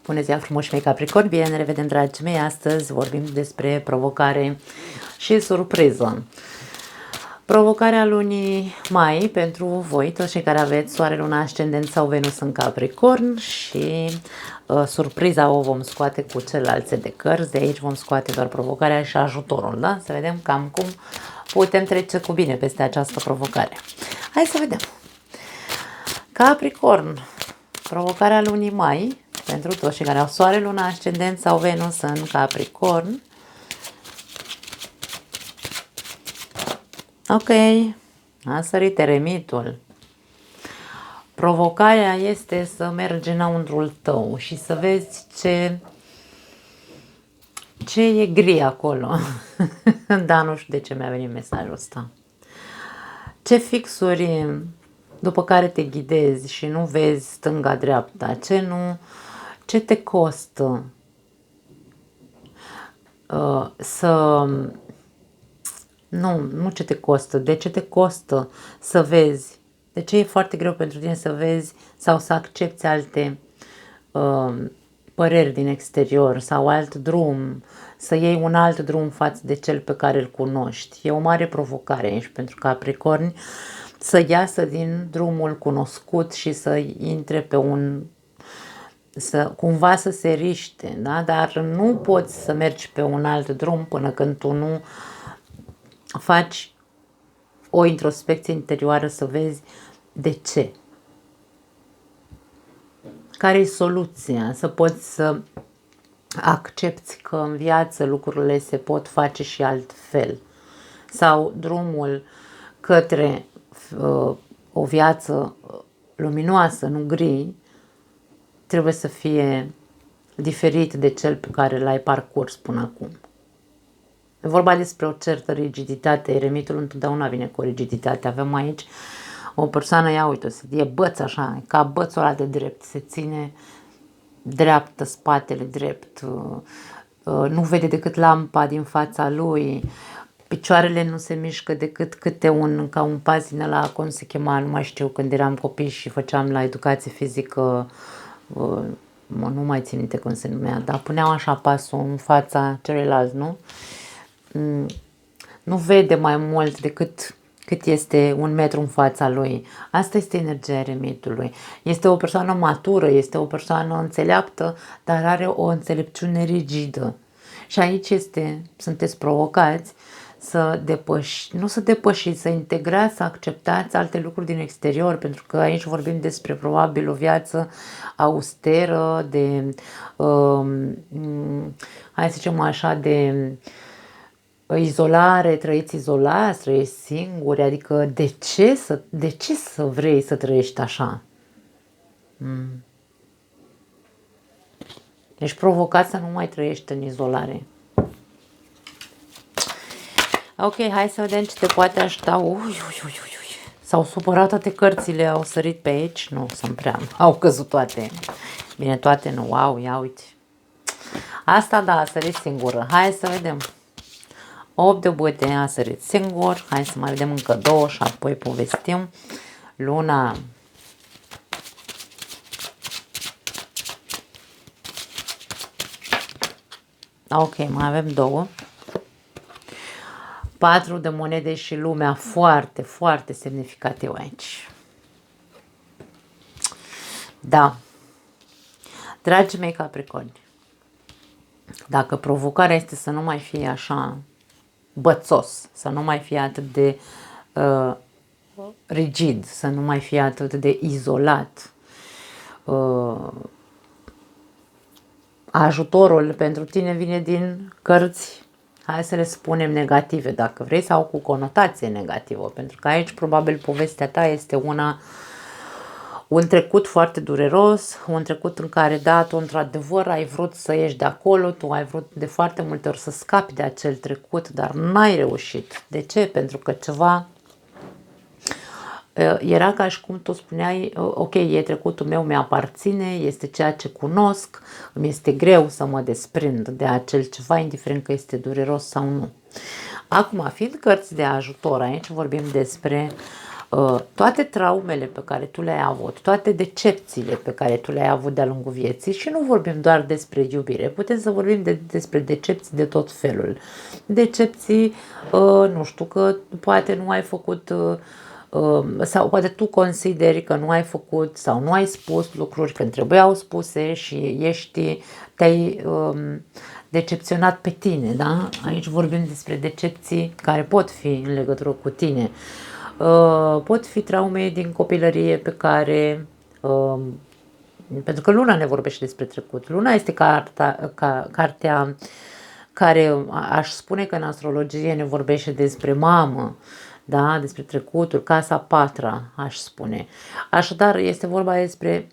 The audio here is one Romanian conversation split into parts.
Bună ziua frumoși mei Capricorn, bine ne revedem dragii mei, astăzi vorbim despre provocare și surpriză. Provocarea lunii mai pentru voi, toți cei care aveți soare, luna, ascendent sau Venus în Capricorn și surpriza o vom scoate cu celelalte de cărți, de aici vom scoate doar provocarea și ajutorul, da? Să vedem cam cum putem trece cu bine peste această provocare. Hai să vedem. Capricorn, provocarea lunii mai pentru toți cei care au soare, luna, ascendent sau Venus în Capricorn. Ok, a sărit eremitul. Provocarea este să mergi înăuntrul tău și să vezi ce e gri acolo. Da, nu știu de ce mi-a venit mesajul ăsta. Ce fixuri după care te ghidezi și nu vezi stânga-dreapta, ce te costă nu ce te costă, de ce te costă să vezi, de ce e foarte greu pentru tine să vezi sau să accepti alte păreri din exterior sau alt drum, să iei un alt drum față de cel pe care îl cunoști. E o mare provocare aici pentru Capricorni să iasă din drumul cunoscut și să intre pe cumva să se riște, da? Dar nu poți să mergi pe un alt drum până când tu nu faci o introspecție interioară să vezi de ce. Care e soluția? Să poți să accepti că în viață lucrurile se pot face și altfel. Sau drumul către o viață luminoasă, nu gri, trebuie să fie diferit de cel pe care l-ai parcurs până acum. E vorba despre o certă rigiditate. Eremitul întotdeauna vine cu rigiditate. Avem aici o persoană, ia uite, e băț așa, ca bățul ăla de drept, se ține dreaptă, spatele drept, nu vede decât lampa din fața lui, picioarele nu se mișcă decât ca un pas din ăla, cum se chema, nu mai știu, când eram copii și făceam la educație fizică, nu mai țin minte cum se numea, dar puneau așa pasul în fața celuilalt, nu? Nu vede mai mult decât cât este un metru în fața lui. Asta este energia eremitului. Este o persoană matură, este o persoană înțeleaptă, dar are o înțelepciune rigidă. Și aici sunteți provocați să integrați, să acceptați alte lucruri din exterior, pentru că aici vorbim despre probabil o viață austeră, hai să zicem așa, de izolare, trăiți izolați, trăiți singuri, adică de ce să vrei să trăiești așa? Ești provocat să nu mai trăiești în izolare. Ok, hai să vedem ce te poate ajuta. S-au supărat toate cărțile, au sărit pe aici, nu sunt prea, au căzut toate. Bine, toate nu, wow, ia uite. Asta da, a sărit singură. Hai să vedem. 8 de băte a sărit singur. Hai să mai vedem încă 2 și apoi povestim. Luna. Ok, mai avem 2. 4 de monede și lumea, foarte, foarte semnificativ aici. Da. Dragii mei Capricorni, dacă provocarea este să nu mai fie așa bățos, să nu mai fie atât de rigid, să nu mai fie atât de izolat, ajutorul pentru tine vine din cărți, hai să le spunem negative dacă vrei, sau cu conotație negativă, pentru că aici probabil povestea ta este un trecut foarte dureros, un trecut în care, da, tu într-adevăr ai vrut să ieși de acolo, tu ai vrut de foarte multe ori să scapi de acel trecut, dar n-ai reușit. De ce? Pentru că ceva era ca și cum tu spuneai, ok, e trecutul meu, mi-aparține, este ceea ce cunosc, îmi este greu să mă desprind de acel ceva, indiferent că este dureros sau nu. Acum, fiind cărți de ajutor, aici vorbim despre toate traumele pe care tu le-ai avut, toate decepțiile pe care tu le-ai avut de-a lungul vieții, și nu vorbim doar despre iubire, putem să vorbim despre decepții de tot felul. Decepții, nu știu, că poate nu ai făcut sau poate tu consideri că nu ai făcut sau nu ai spus lucruri când trebuiau spuse și te-ai decepționat pe tine, da? Aici vorbim despre decepții care pot fi în legătură cu tine. Pot fi traume din copilărie pe care, pentru că Luna ne vorbește despre trecut. Luna este cartea care aș spune că în astrologie ne vorbește despre mamă, da? Despre trecutul, casa patra, aș spune. Așadar, este vorba despre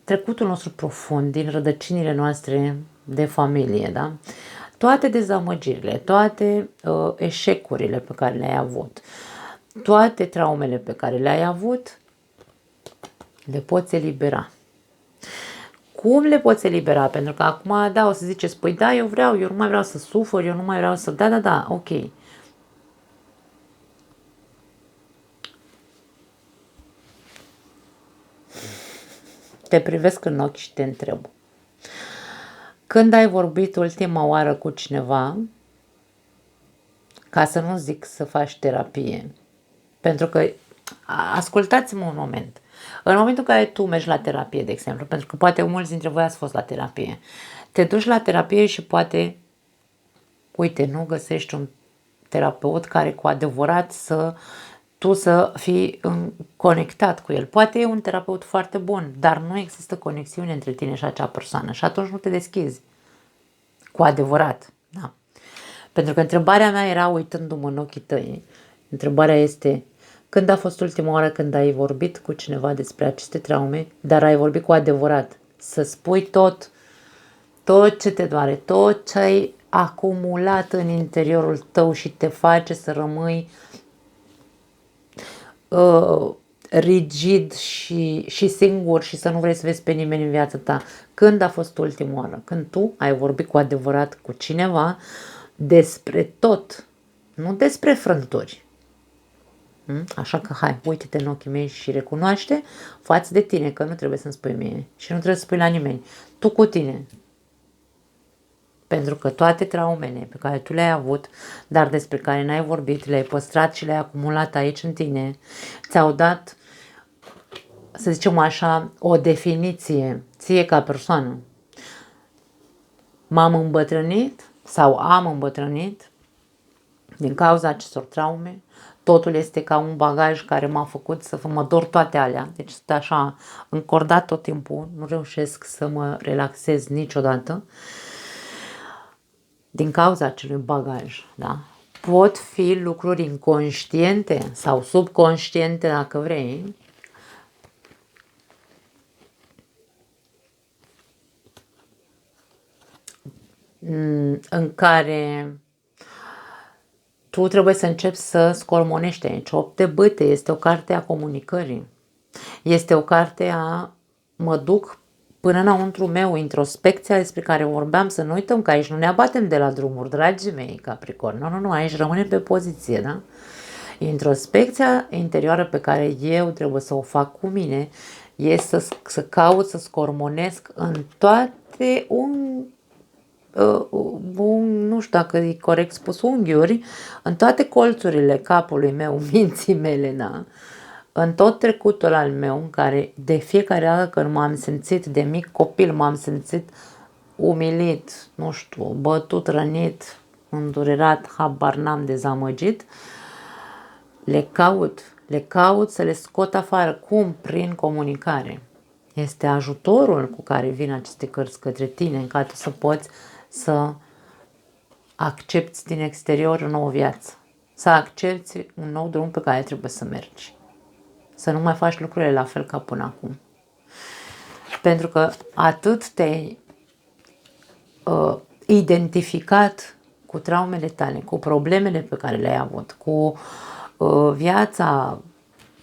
trecutul nostru profund, din rădăcinile noastre de familie, da? Toate dezamăgirile, toate eșecurile pe care le-ai avut, toate traumele pe care le-ai avut, le poți elibera. Cum le poți elibera? Pentru că acum, da, o să ziceți, păi da, eu nu mai vreau să sufăr, eu nu mai vreau să... Da, ok. Te privesc în ochi și te întreb. Când ai vorbit ultima oară cu cineva, ca să nu zic să faci terapie, pentru că, ascultați-mă un moment, în momentul în care tu mergi la terapie, de exemplu, pentru că poate mulți dintre voi ați fost la terapie, te duci la terapie și poate, uite, nu găsești un terapeut care cu adevărat tu să fii conectat cu el. Poate e un terapeut foarte bun, dar nu există conexiune între tine și acea persoană și atunci nu te deschizi cu adevărat. Da. Pentru că întrebarea mea era, uitându-mă în ochii tăi, întrebarea este, când a fost ultima oară când ai vorbit cu cineva despre aceste traume, dar ai vorbit cu adevărat? Să spui tot ce te doare, tot ce ai acumulat în interiorul tău și te face să rămâi rigid și singur și să nu vrei să vezi pe nimeni în viața ta. Când a fost ultima oară? Când tu ai vorbit cu adevărat cu cineva despre tot, nu despre frânturi. Așa că hai, uite-te în ochii mei și recunoaște față de tine, că nu trebuie să-mi spui mie și nu trebuie să spui la nimeni. Tu cu tine. Pentru că toate traumele pe care tu le-ai avut, dar despre care n-ai vorbit, le-ai păstrat și le-ai acumulat aici în tine, ți-au dat, să zicem așa, o definiție ție ca persoană. M-am îmbătrânit sau am îmbătrânit din cauza acestor traume. Totul este ca un bagaj care m-a făcut să mă dor toate alea. Deci sunt așa încordat tot timpul, nu reușesc să mă relaxez niciodată. Din cauza acelui bagaj, da? Pot fi lucruri inconștiente sau subconștiente, dacă vrei, în care tu trebuie să începi să scormonești aici. 8 de bâte este o carte a comunicării. Este o carte a mă duc până înăuntru meu, introspecția despre care vorbeam, să nu uităm că aici nu ne abatem de la drumuri, dragii mei, Capricorn. Nu, aici rămânem pe poziție, da? Introspecția interioară pe care eu trebuie să o fac cu mine este să caut, să scormonesc în toate nu știu dacă e corect spus, unghiuri, în toate colțurile capului meu, minții mele, da? În tot trecutul al meu, în care de fiecare dată când m-am simțit de mic copil, m-am simțit umilit, nu știu, bătut, rănit, îndurerat, habar n-am, dezamăgit, le caut să le scot afară. Cum? Prin comunicare. Este ajutorul cu care vin aceste cărți către tine, în care tu să poți să accepti din exterior o nouă viață, să accepti un nou drum pe care trebuie să mergi. Să nu mai faci lucrurile la fel ca până acum. Pentru că atât te-ai identificat cu traumele tale, cu problemele pe care le-ai avut, cu viața,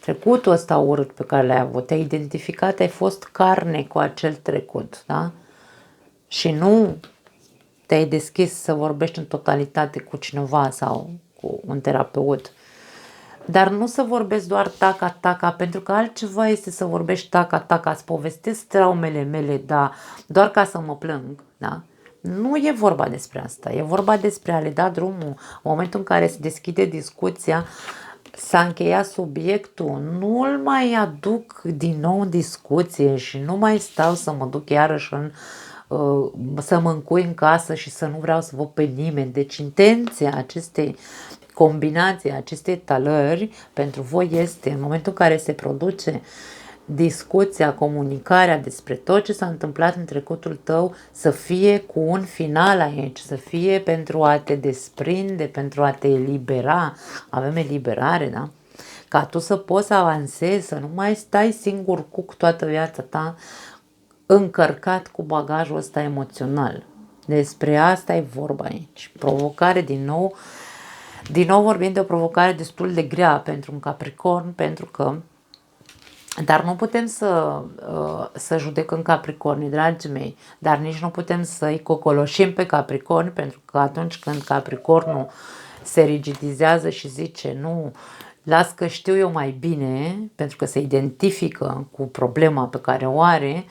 trecutul ăsta urât pe care l-ai avut, te-ai identificat, ai fost carne cu acel trecut, da? Și nu te-ai deschis să vorbești în totalitate cu cineva sau cu un terapeut Dar nu să vorbesc doar taca-taca, pentru că altceva este să vorbești taca-taca, îți povestesc traumele mele, da, doar ca să mă plâng, da? Nu e vorba despre asta, e vorba despre a le da drumul. În momentul în care se deschide discuția, s-a încheiat subiectul, nu îl mai aduc din nou în discuție și nu mai stau să mă duc iarăși să mă încui în casă și să nu vreau să văd pe nimeni. Deci intenția acestei combinații, acestei talări pentru voi este, în momentul în care se produce discuția, comunicarea despre tot ce s-a întâmplat în trecutul tău, să fie cu un final aici, să fie pentru a te desprinde, pentru a te elibera. Avem eliberare, da? Ca tu să poți să avansezi, să nu mai stai singur cuc toată viața ta încărcat cu bagajul ăsta emoțional. Despre asta e vorba aici. Provocare din nou vorbim de o provocare destul de grea pentru un Capricorn, pentru că dar nu putem să judecăm Capricornii, dragii mei, dar nici nu putem să-i cocoloșim pe Capricorni, pentru că atunci când Capricornul se rigidizează și zice nu, las că știu eu mai bine, pentru că se identifică cu problema pe care o are,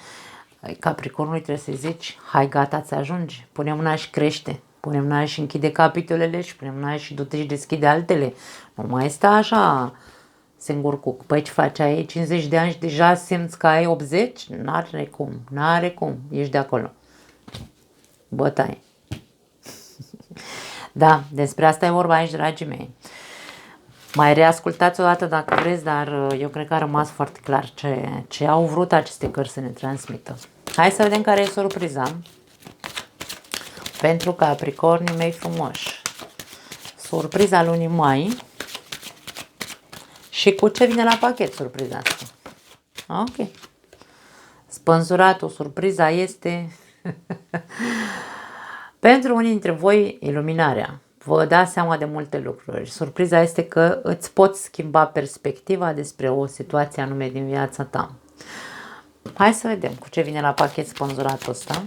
Capricornului trebuie să-i zici, hai gata, ți ajunge, pune mâna și crește, pune mâna și închide capitolele și pune mâna și du-te și deschide altele. Nu mai sta așa singur cuc. Păi ce faci? Ai 50 de ani și deja simți că ai 80? N-are cum, ești de acolo. Bătaie. Da, despre asta e vorba aici, dragii mei. Mai reascultați o dată dacă vreți, dar eu cred că a rămas foarte clar ce au vrut aceste cărți să ne transmită. Hai să vedem care e surpriza pentru Capricornii mei frumoși. Surpriza lunii mai. Și cu ce vine la pachet surpriza asta? Ok. Spânzuratul, surpriza este pentru unii dintre voi iluminarea. Vă dați seama de multe lucruri. Surpriza este că îți poți schimba perspectiva despre o situație anume din viața ta. Hai să vedem cu ce vine la pachet spânzuratul ăsta.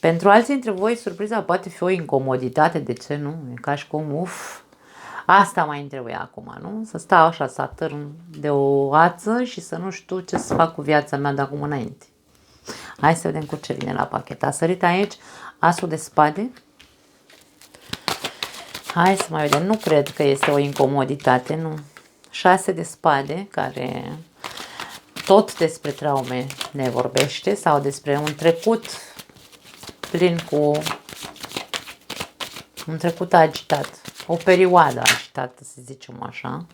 Pentru alții dintre voi, surpriza poate fi o incomoditate, de ce nu? E ca și cum, asta mai îmi trebuie acum, nu? Să stau așa, să atârn de o ață și să nu știu ce să fac cu viața mea de acum înainte. Hai să vedem cu ce vine la pachet. A sărit aici asul de spade. Hai să mai vedem. Nu cred că este o incomoditate, nu. 6 de spade, care tot despre traume ne vorbește sau despre un trecut plin cu un trecut agitat. O perioadă agitată, să zicem așa.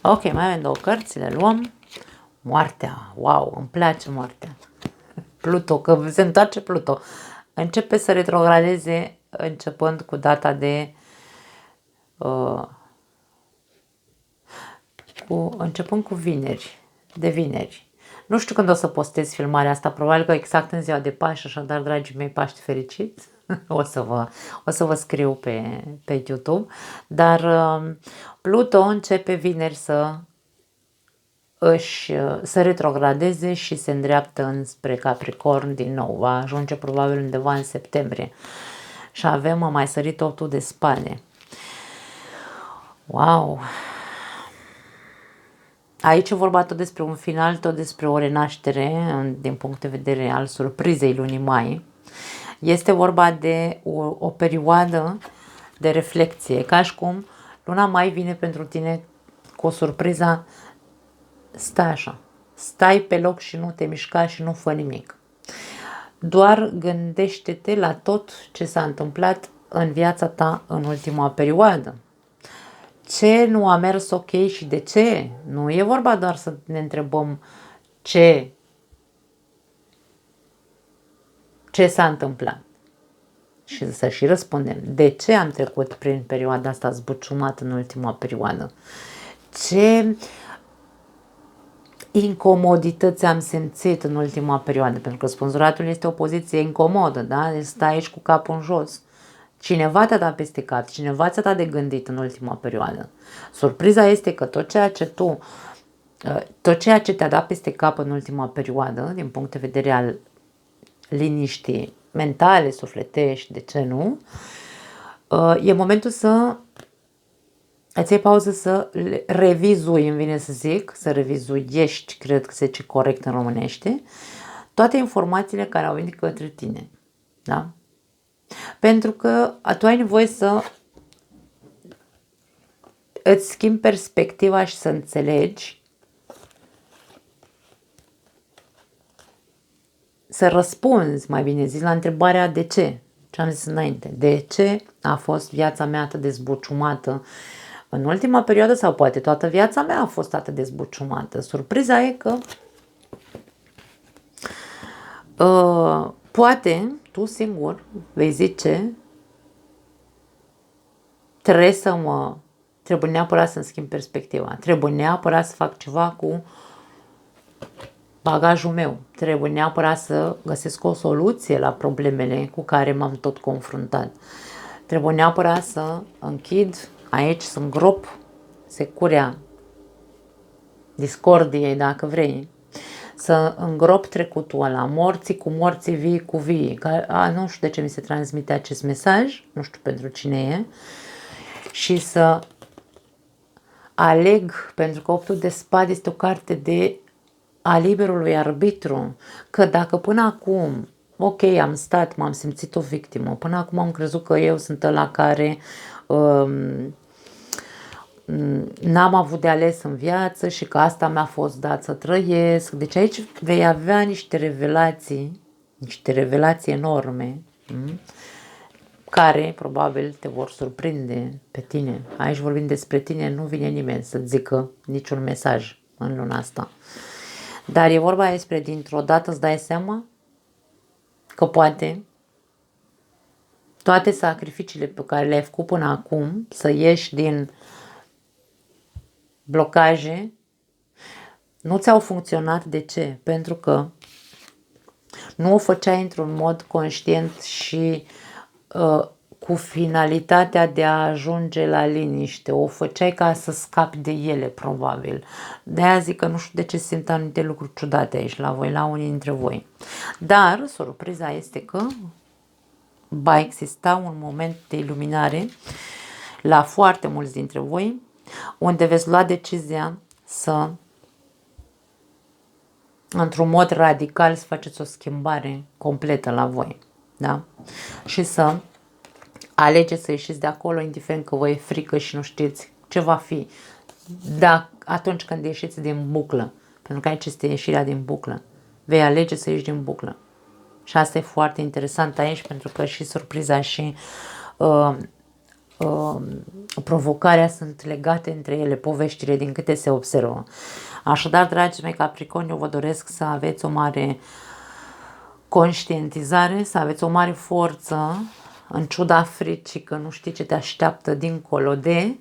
Ok, mai avem două cărți, le luăm. Moartea, wow, îmi place moartea. Pluto, că se întoarce Pluto. Începe să retrogradeze începând cu data de... începând cu vineri, de vineri. Nu știu când o să postez filmarea asta, probabil că exact în ziua de Paști, așadar, dragii mei, Paști fericiți. o să vă scriu pe YouTube. Dar Pluto începe vineri să retrogradeze și se îndreaptă înspre Capricorn din nou. Va ajunge probabil undeva în septembrie. Și avem, mai sărit 8 de spade. Wow! Aici e vorba tot despre un final, tot despre o renaștere din punct de vedere al surprizei lunii mai. Este vorba de o perioadă de reflexie, ca și cum luna mai vine pentru tine cu o surpriză. Stai așa, stai pe loc și nu te mișca și nu fă nimic. Doar gândește-te la tot ce s-a întâmplat în viața ta în ultima perioadă. Ce nu a mers ok și de ce? Nu e vorba doar să ne întrebăm ce s-a întâmplat. Și să și răspundem. De ce am trecut prin perioada asta zbuciumat în ultima perioadă? Ce incomodități am simțit în ultima perioadă? Pentru că spânzuratul este o poziție incomodă, da? Deci stai aici cu capul în jos. Cineva te-a dat peste cap, cineva ți-a dat de gândit în ultima perioadă. Surpriza este că tot ceea ce te-a dat peste cap în ultima perioadă, din punct de vedere al liniștii mentale, sufletești, de ce nu, e momentul să îți iei pauză, să revizui, îmi vine să zic, să revizuiești, cred că se zice corect în românește, toate informațiile care au venit către tine. Da? Pentru că tu ai nevoie să îți schimbi perspectiva și să înțelegi, să răspunzi, mai bine zis, la întrebarea de ce. Ce am zis înainte. De ce a fost viața mea atât de zbuciumată în ultima perioadă, sau poate toată viața mea a fost atât de zbuciumată. Surpriza e că poate tu singur vei zice, trebuie neapărat să-mi schimb perspectiva, trebuie neapărat să fac ceva cu bagajul meu, trebuie neapărat să găsesc o soluție la problemele cu care m-am tot confruntat, trebuie neapărat să închid aici, să îngrop securea discordiei, dacă vrei, să îngrop trecutul ăla, morții cu morții, vii cu vii. Nu știu de ce mi se transmite acest mesaj, nu știu pentru cine e, și să aleg, pentru că Optul de Spade este o carte de a liberului arbitru, că dacă până acum, ok, am stat, m-am simțit o victimă, până acum am crezut că eu sunt ăla care n-am avut de ales în viață și că asta mi-a fost dat să trăiesc. Deci aici vei avea niște revelații enorme, care probabil te vor surprinde pe tine. Aici vorbim despre tine, nu vine nimeni să zică niciun mesaj în luna asta. Dar e vorba despre dintr-o dată îți dai seama că poate toate sacrificiile pe care le-ai făcut până acum, să ieși din blocaje, nu ți-au funcționat. De ce? Pentru că nu o făceai într-un mod conștient și cu finalitatea de a ajunge la liniște. O făceai ca să scapi de ele, probabil. De-aia zic că nu știu de ce simt anumite lucruri ciudate aici la voi, la unii dintre voi. Dar surpriza este că va exista un moment de iluminare la foarte mulți dintre voi, unde veți lua decizia să, într-un mod radical, să faceți o schimbare completă la voi. Da? Și să alegeți să ieșiți de acolo, indiferent că vă e frică și nu știți ce va fi. Da, atunci când ieșiți din buclă, pentru că aici este ieșirea din buclă, vei alege să ieși din buclă. Și asta e foarte interesant aici, pentru că și surpriza și provocarea sunt legate între ele, poveștile, din câte se observă. Așadar, dragii mei Capricorni, eu vă doresc să aveți o mare conștientizare, să aveți o mare forță, în ciuda fricii că nu știi ce te așteaptă dincolo de,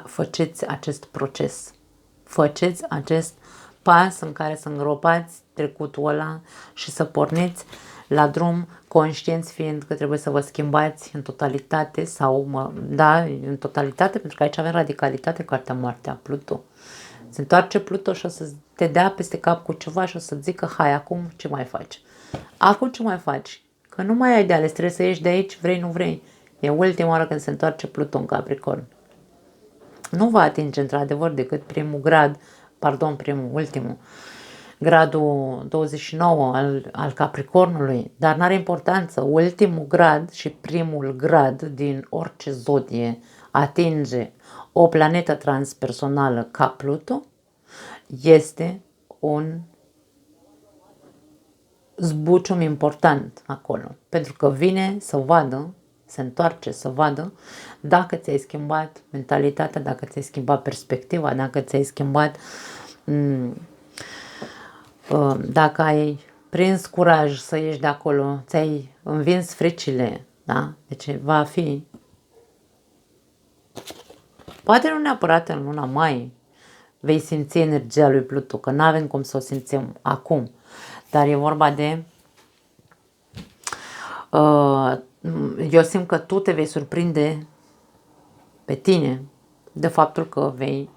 faceți acest proces. Faceți acest pas în care să îngropați trecutul ăla și să porniți la drum, conștienți fiind că trebuie să vă schimbați în totalitate sau, da, în totalitate, pentru că aici avem radicalitate, cartea moartea, Pluto. Se întoarce Pluto și o să te dea peste cap cu ceva și o să zică, hai, acum ce mai faci? Acum ce mai faci? Că nu mai ai de ales, trebuie să ieși de aici, vrei, nu vrei. E ultima oară când se întoarce Pluton în Capricorn. Nu va atinge într-adevăr decât ultimul, gradul 29 al Capricornului, dar n-are importanță. Ultimul grad și primul grad din orice zodie atinge o planetă transpersonală ca Pluto, este un zbucium important acolo, pentru că vine să vadă, se întoarce să vadă dacă ți-ai schimbat mentalitatea, dacă ți-ai schimbat perspectiva, dacă ți-ai schimbat, dacă ai prins curaj să ieși de acolo, ți-ai învins fricile, da? Deci va fi, poate nu neapărat în luna mai vei simți energia lui Pluto, că nu avem cum să o simțim acum, dar e vorba de eu simt că tu te vei surprinde pe tine de faptul că vei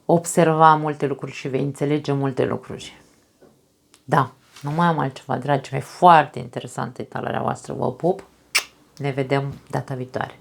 observa multe lucruri și vei înțelege multe lucruri. Da, Nu mai am altceva, dragii mei, foarte interesantă etalarea voastră, vă pup, ne vedem data viitoare.